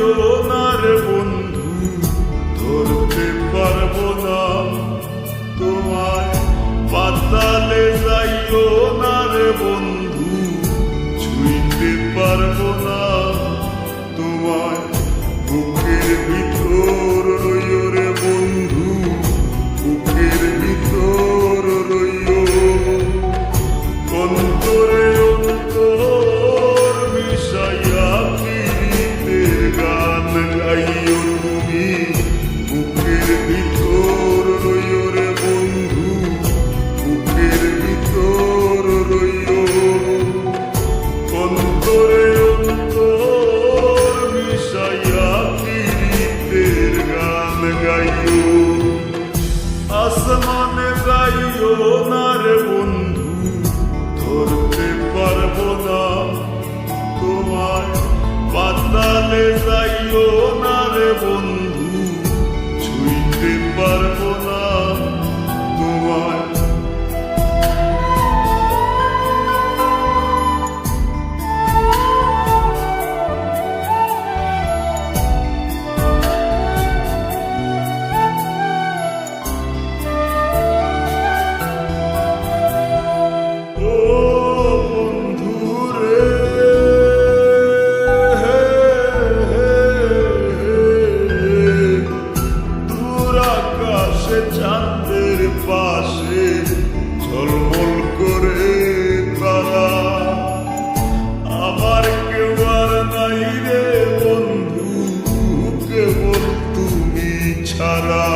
যাইও না রে বন্ধু, ধরতে পারবো না তোমায়। পাতালে যাইও না রে বন্ধু, ছুঁইতে পারবো না তোমায়। বুকের ভিতর রইও রে বন্ধু, বুকের ভিতর রইও। অন্তরে অন্তর মিশাইয়া প্রীতির গান গাইও তুমি। বুকের ভিতর রইও রে বন্ধু, বুকের ভিতর রইও। অন্তরে অন্তর মিশাইয়া প্রীতির গান গাইও। আসমানে যাইও না রে বন্ধু, ধরতে পারবো না তোমায়। পাতালে যাইও না রে বন্ধু, ছুঁইতে পারবো না তোমায়। চাঁদের পাশে ঝলমল করে তারা, আমার কেউ আর নাই রে বন্ধু, কেবল তুমি ছাড়া।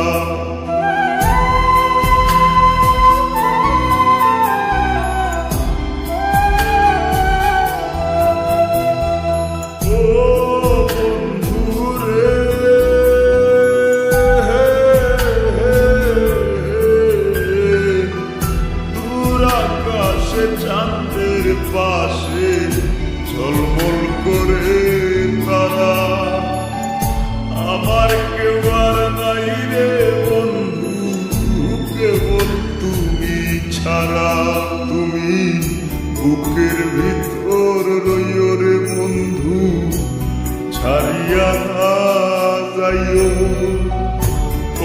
চাঁদের পাশে ঝলমল করে তারা, আমার কেউ আর নাই রে বন্ধু, কেবল তুমি ছাড়া। তুমি বুকের ভিতর রইও রে বন্ধু, ছাড়িয়া না যাইও।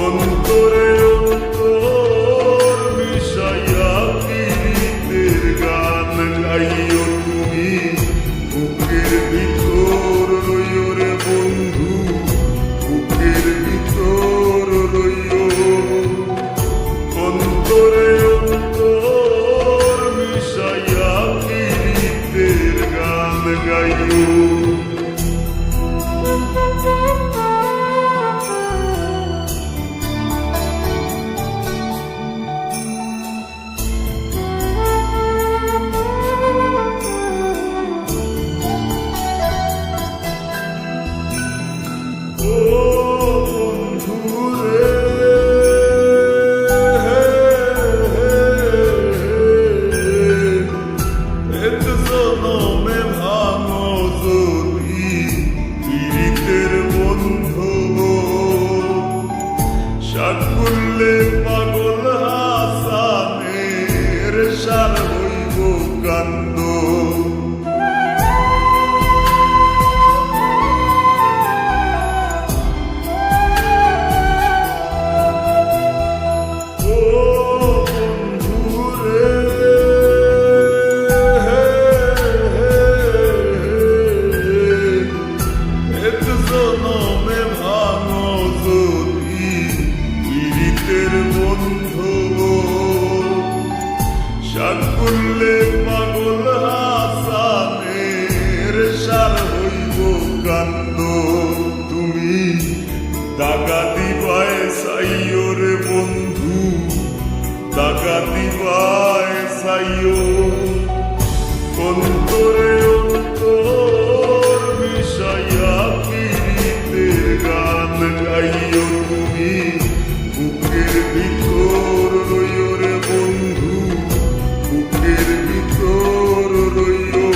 অন্তরে অন্তর মিশাইয়া প্রীতির গান গাইও তুমি। বুকের ভিতর রইও রে বন্ধু, বুকের ভিতর রইও। অন্তরে অন্তর মিশাইয়া প্রীতির গান গাইও। করলে পাগল হাসানের সার হইব কান্দ। করলে পাগল হাসানের সার হইব কান্দ। তুমি দাগা দিবায় সাইও রে বন্ধু, দাগা দিবায় সাইও। অন্তরে অন্তর মিশাইয়া প্রীতির গান গাইও তুমি। বুকের ভিতর রইও রে বন্ধু, বুকের ভিতর রইও।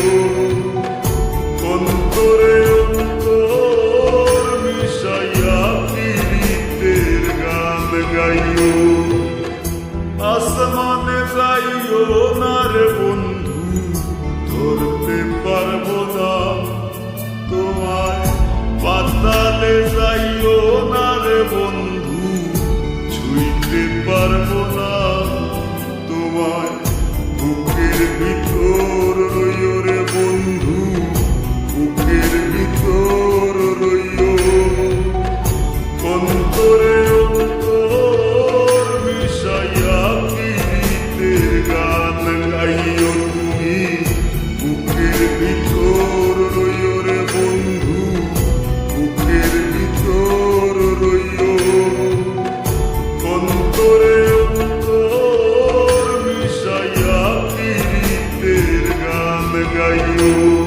অন্তরে অন্তর মিশাইয়া প্রীতির গান গাইও। আসমানে যাইও না রে বন্ধু, ধরতে পারবো না গাইও